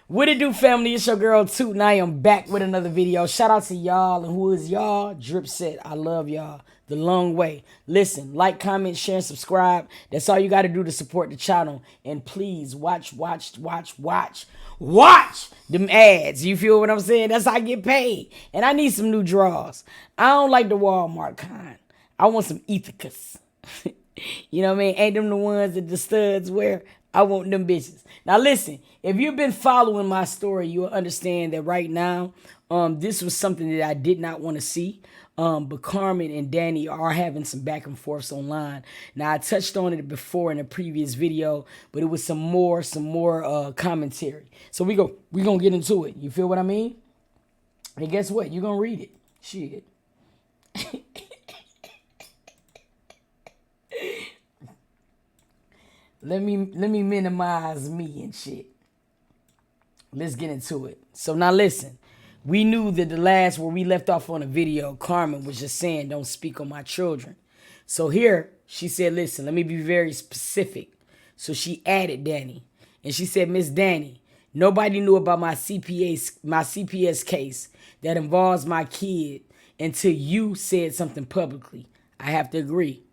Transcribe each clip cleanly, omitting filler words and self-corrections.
What it do, family? It's your girl Toot, and I am back with another video. Shout out to y'all, and who is y'all? Dripset. I love y'all the long way. Listen, like, comment, share, and subscribe. That's all you got to do to support the channel. And please watch them ads. You feel what I'm saying? That's how I get paid. And I need some new draws. I don't like the Walmart kind. I want some Ethicas. You know what I mean? Ain't them the ones that the studs wear? I want them bitches. Now listen, if you've been following my story, you'll understand that right now, this was something that I did not want to see. But Carmen and Danny are having some back and forths online. Now I touched on it before in a previous video, but it was some more commentary. So we gonna get into it. You feel what I mean? And guess what? You're gonna read it. Shit. Let me minimize me and shit. Let's get into it. So now listen, we knew that the last where we left off on a video, Carmen was just saying, don't speak on my children. So here she said, listen, let me be very specific. So she added Danny. And she said, Miss Danny, nobody knew about my CPS case that involves my kid until you said something publicly. I have to agree.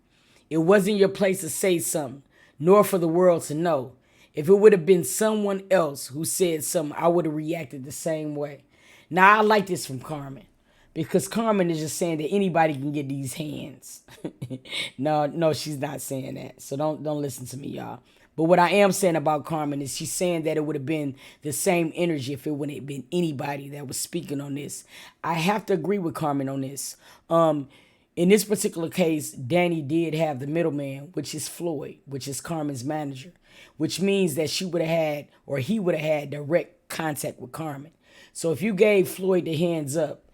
It wasn't your place to say something, nor for the world to know. If it would have been someone else who said something, I would have reacted the same way. Now, I like this from Carmen, because Carmen is just saying that anybody can get these hands. No, she's not saying that. So don't listen to me, y'all. But what I am saying about Carmen is she's saying that it would have been the same energy if it wouldn't have been anybody that was speaking on this. I have to agree with Carmen on this. In this particular case, Danny did have the middleman, which is Floyd, which is Carmen's manager, which means that she would have had, or he would have had, direct contact with Carmen. So if you gave Floyd the hands up,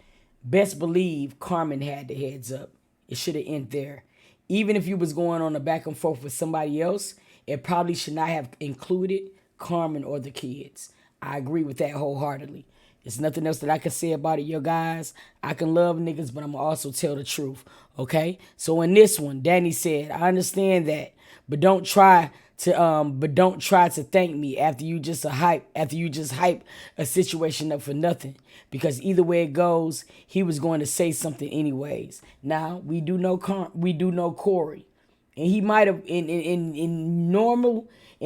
best believe Carmen had the heads up. It should have ended there. Even if you was going on a back and forth with somebody else, it probably should not have included Carmen or the kids. I agree with that wholeheartedly. There's nothing else that I can say about it, yo guys. I can love niggas, but I'm going to also tell the truth, okay? So in this one, Danny said, I understand that, but don't try to thank me after you just hype a situation up for nothing. Because either way it goes, he was going to say something anyways. Now, we do know Corey. And he might have in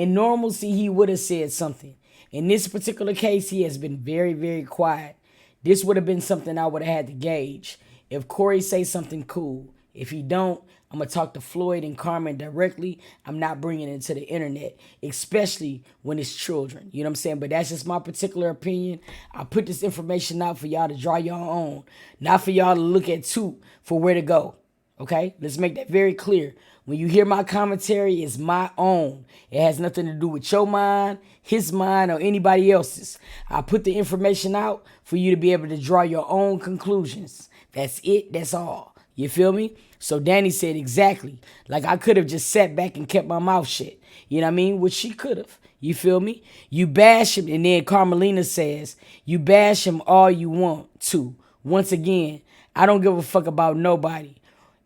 normalcy he would have said something. In this particular case, he has been very, very quiet. This would have been something I would have had to gauge. If Corey say something, cool. If he don't, I'm going to talk to Floyd and Carmen directly. I'm not bringing it to the internet, especially when it's children. You know what I'm saying? But that's just my particular opinion. I put this information out for y'all to draw your own, not for y'all to look at Toot for where to go. Okay? Let's make that very clear. When you hear my commentary, it's my own. It has nothing to do with your mind, his mind, or anybody else's. I put the information out for you to be able to draw your own conclusions. That's it. That's all. You feel me? So Danny said exactly. Like I could have just sat back and kept my mouth shut. You know what I mean? Which she could have. You feel me? You bash him, and then Carmelina says, you bash him all you want to. Once again, I don't give a fuck about nobody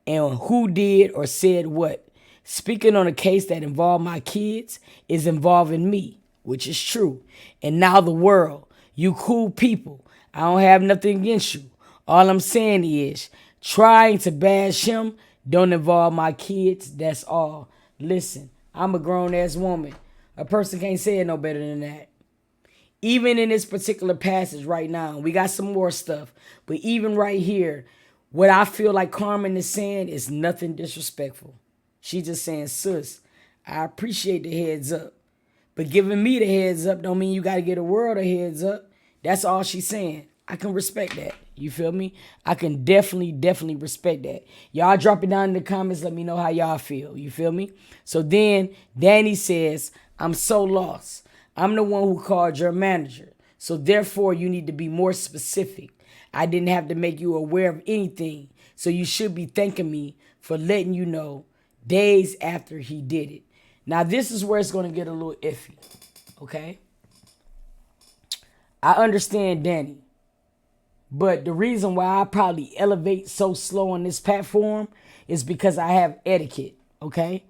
and who did or said what. Speaking on a case that involved my kids is involving me, which is true. And now the world, you cool people, I don't have nothing against you. All I'm saying is, trying to bash him don't involve my kids, that's all. Listen, I'm a grown-ass woman. A person can't say it no better than that. Even in this particular passage right now, we got some more stuff, but even right here, what I feel like Carmen is saying is nothing disrespectful. She's just saying, sis, I appreciate the heads up. But giving me the heads up don't mean you got to get the world a heads up. That's all she's saying. I can respect that. You feel me? I can definitely respect that. Y'all drop it down in the comments. Let me know how y'all feel. You feel me? So then Danny says, I'm so lost. I'm the one who called your manager. So therefore, you need to be more specific. I didn't have to make you aware of anything, so you should be thanking me for letting you know days after he did it. Now, this is where it's going to get a little iffy, okay? I understand Danny, but the reason why I probably elevate so slow on this platform is because I have etiquette, okay?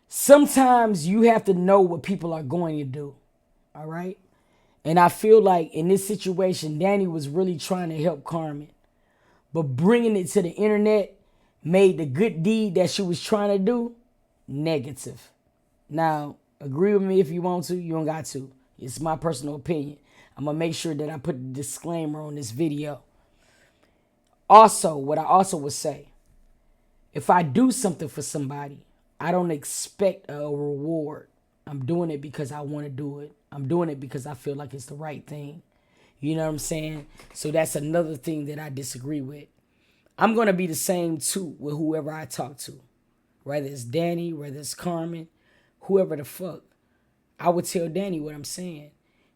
Sometimes you have to know what people are going to do, all right? And I feel like in this situation, Danni was really trying to help Carmen. But bringing it to the internet made the good deed that she was trying to do negative. Now, agree with me if you want to. You don't got to. It's my personal opinion. I'm going to make sure that I put a disclaimer on this video. Also, what I also would say, if I do something for somebody, I don't expect a reward. I'm doing it because I want to do it. I'm doing it because I feel like it's the right thing. You know what I'm saying? So that's another thing that I disagree with. I'm going to be the same too with whoever I talk to. Whether it's Danni, whether it's Carmen, whoever the fuck. I would tell Danni what I'm saying.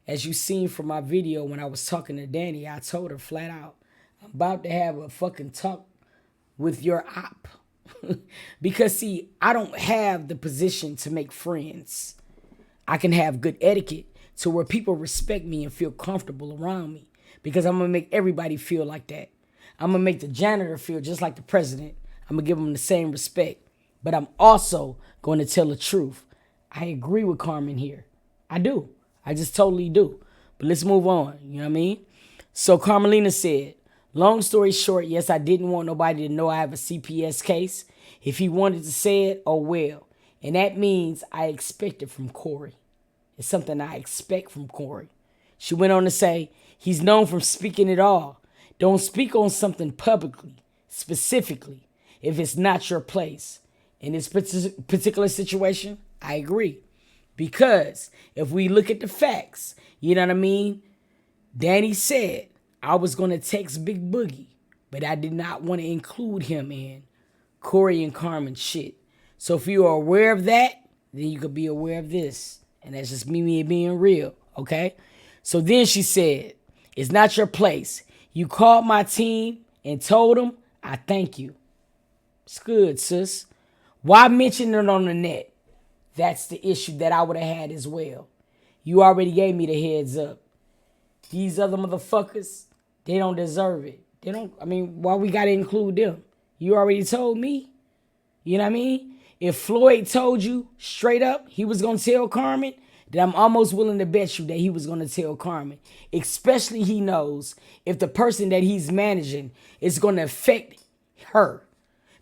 As you seen from my video when I was talking to Danni, I told her flat out, I'm about to have a fucking talk with your op. Because see, I don't have the position to make friends. I can have good etiquette to where people respect me and feel comfortable around me. Because I'm going to make everybody feel like that. I'm going to make the janitor feel just like the president. I'm going to give him the same respect. But I'm also going to tell the truth. I agree with Carmen here. I do. I just totally do. But let's move on. You know what I mean? So Carmelina said, long story short, yes, I didn't want nobody to know I have a CPS case. If he wanted to say it, oh well. And that means I expect it from Corey. It's something I expect from Corey. She went on to say, he's known for speaking it all. Don't speak on something publicly, specifically, if it's not your place. In this particular situation, I agree. Because if we look at the facts, you know what I mean? Danni said, I was going to text Big Boogie, but I did not want to include him in Corey and Carmen shit. So if you are aware of that, then you could be aware of this. And that's just me being real, okay? So then she said, it's not your place. You called my team and told them, I thank you. It's good, sis. Why mention it on the net? That's the issue that I would have had as well. You already gave me the heads up. These other motherfuckers, they don't deserve it. They don't, I mean, why we got to include them? You already told me. You know what I mean? If Floyd told you straight up he was going to tell Carmen, then I'm almost willing to bet you that he was going to tell Carmen. Especially he knows if the person that he's managing is going to affect her.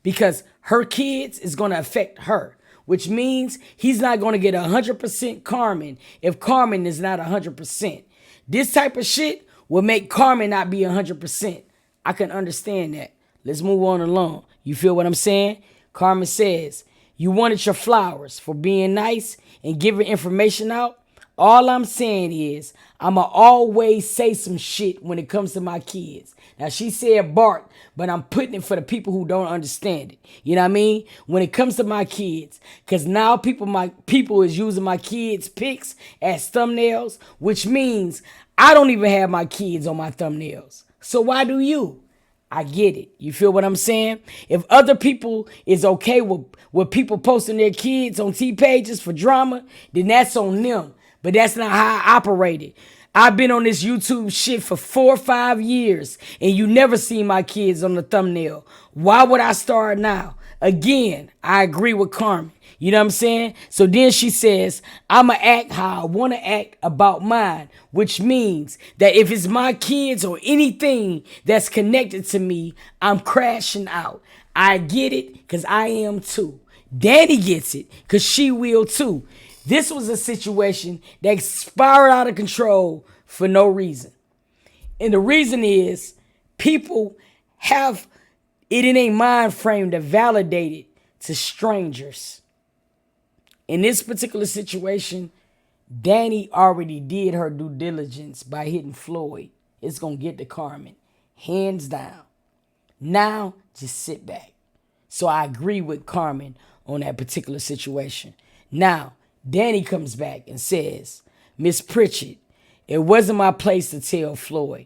Because her kids is going to affect her. Which means he's not going to get 100% Carmen if Carmen is not 100%. This type of shit will make Carmen not be 100%. I can understand that. Let's move on along. You feel what I'm saying? Carmen says, you wanted your flowers for being nice and giving information out. All I'm saying is I'ma always say some shit when it comes to my kids. Now she said bark, but I'm putting it for the people who don't understand it. You know what I mean? When it comes to my kids, because now people is using my kids' pics as thumbnails, which means I don't even have my kids on my thumbnails. So why do you? I get it. You feel what I'm saying? If other people is okay with people posting their kids on T pages for drama, then that's on them. But that's not how I operated. I've been on this YouTube shit for 4 or 5 years, and you never see my kids on the thumbnail. Why would I start now? Again, I agree with Carmen. You know what I'm saying? So then she says, I'ma act how I want to act about mine, which means that if it's my kids or anything that's connected to me, I'm crashing out. I get it because I am too. Danni gets it because she will too. This was a situation that spiraled out of control for no reason. And the reason is people have it in a mind frame to validate it to strangers. In this particular situation, Danni already did her due diligence by hitting Floyd. It's going to get to Carmen. Hands down. Now, just sit back. So I agree with Carmen on that particular situation. Now, Danni comes back and says, Miss Pritchett, it wasn't my place to tell Floyd.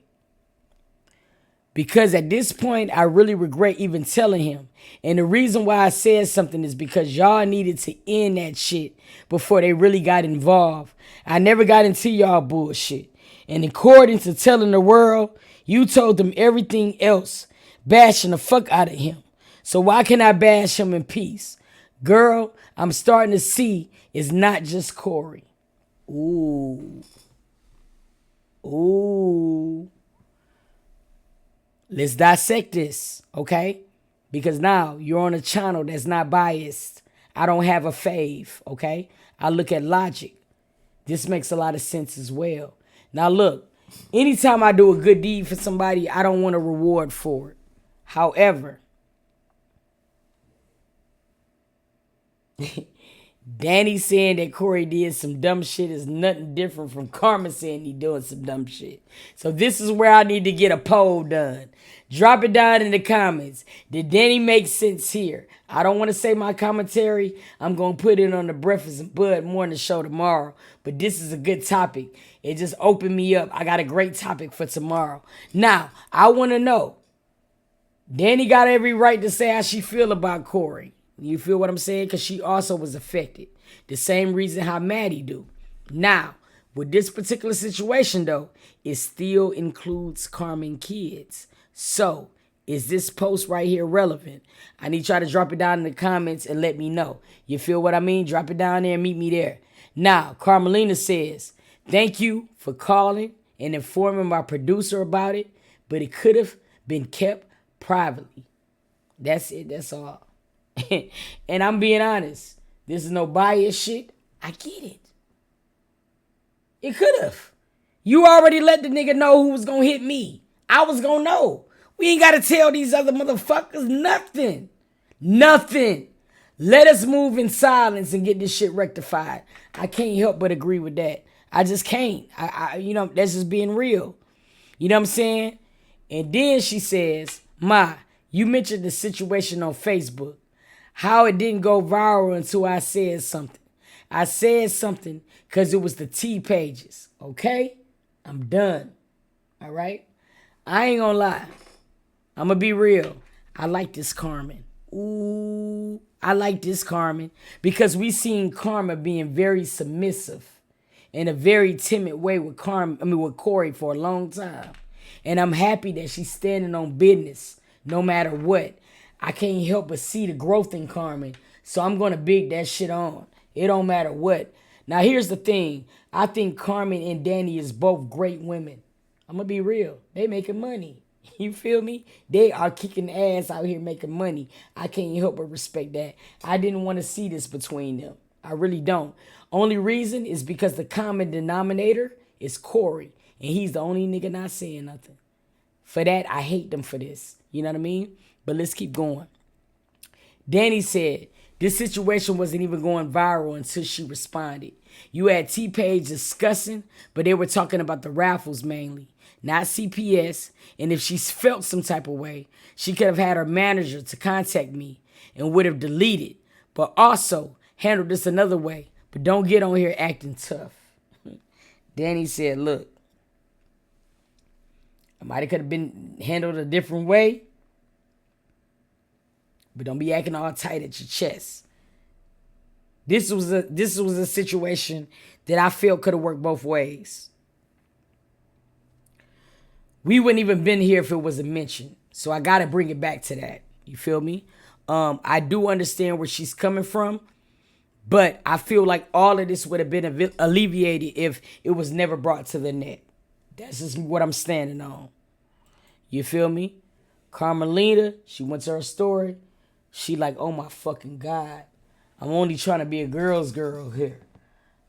Because at this point, I really regret even telling him. And the reason why I said something is because y'all needed to end that shit before they really got involved. I never got into y'all bullshit. And according to telling the world, you told them everything else, bashing the fuck out of him. So why can't I bash him in peace? Girl, I'm starting to see it's not just Corey. Ooh. Let's dissect this, okay? Because now you're on a channel that's not biased. I don't have a fave, okay? I look at logic. This makes a lot of sense as well. Now look, anytime I do a good deed for somebody, I don't want a reward for it. However, Danny saying that Corey did some dumb shit is nothing different from Carmen saying he doing some dumb shit. So this is where I need to get a poll done. Drop it down in the comments. Did Danny make sense here? I don't want to say my commentary. I'm going to put it on the Breakfast and Bud Morning Show tomorrow. But this is a good topic. It just opened me up. I got a great topic for tomorrow. Now, I want to know. Danny got every right to say how she feel about Corey. You feel what I'm saying? Because she also was affected. The same reason how Maddie do. Now, with this particular situation, though, it still includes Carmen kids. So, is this post right here relevant? I need y'all to drop it down in the comments and let me know. You feel what I mean? Drop it down there and meet me there. Now, Carmelina says, thank you for calling and informing my producer about it, but it could have been kept privately. That's it. That's all. And I'm being honest. This is no bias shit. I get it. It could have. You already let the nigga know who was gonna hit me. I was gonna know. We ain't gotta tell these other motherfuckers nothing. Nothing. Let us move in silence and get this shit rectified. I can't help but agree with that. I just can't. You know, that's just being real. You know what I'm saying? And then she says, Ma, you mentioned the situation on Facebook. How it didn't go viral until I said something. I said something because it was the T pages. Okay? I'm done. All right? I ain't gonna lie. I'm gonna be real. I like this Carmen. Ooh, I like this Carmen because we seen Carmen being very submissive in a very timid way with Corey for a long time. And I'm happy that she's standing on business no matter what. I can't help but see the growth in Carmen. So I'm going to big that shit on. It don't matter what. Now, here's the thing. I think Carmen and Danny is both great women. I'm going to be real. They making money. You feel me? They are kicking ass out here making money. I can't help but respect that. I didn't want to see this between them. I really don't. Only reason is because the common denominator is Corey. And he's the only nigga not saying nothing. For that, I hate them for this. You know what I mean? But let's keep going. Danny said, this situation wasn't even going viral until she responded. You had T-Page discussing, but they were talking about the raffles mainly, not CPS. And if she felt some type of way, she could have had her manager to contact me and would have deleted, but also handled this another way. But don't get on here acting tough. Danny said, look, I might have could have been handled a different way, but don't be acting all tight at your chest. This was a situation that I felt could have worked both ways. We wouldn't even been here if it wasn't mentioned. So I got to bring it back to that. You feel me? I do understand where she's coming from, but I feel like all of this would have been alleviated if it was never brought to the net. That's just what I'm standing on. You feel me? Carmelina, she went to her story. She like, oh my fucking God. I'm only trying to be a girl's girl here.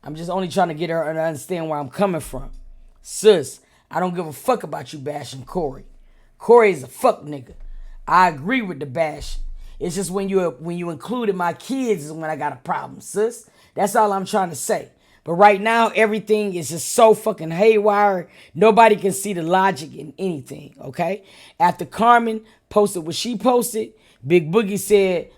I'm just only trying to get her to understand where I'm coming from. Sis, I don't give a fuck about you bashing Corey. Corey is a fuck nigga. I agree with the bashing. It's just when you included my kids is when I got a problem, sis. That's all I'm trying to say. But right now, everything is just so fucking haywire. Nobody can see the logic in anything, okay? After Carmen posted what she posted, Big Boogie said,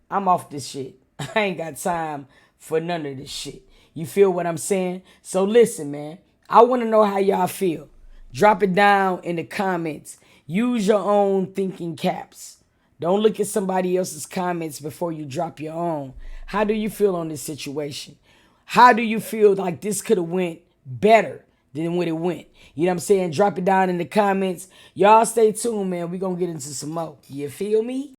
I'm off this shit. I ain't got time for none of this shit. You feel what I'm saying? So listen, man. I want to know how y'all feel. Drop it down in the comments. Use your own thinking caps. Don't look at somebody else's comments before you drop your own. How do you feel on this situation? How do you feel like this could have went better than what it went? You know what I'm saying? Drop it down in the comments. Y'all stay tuned, man. We're going to get into some more. You feel me?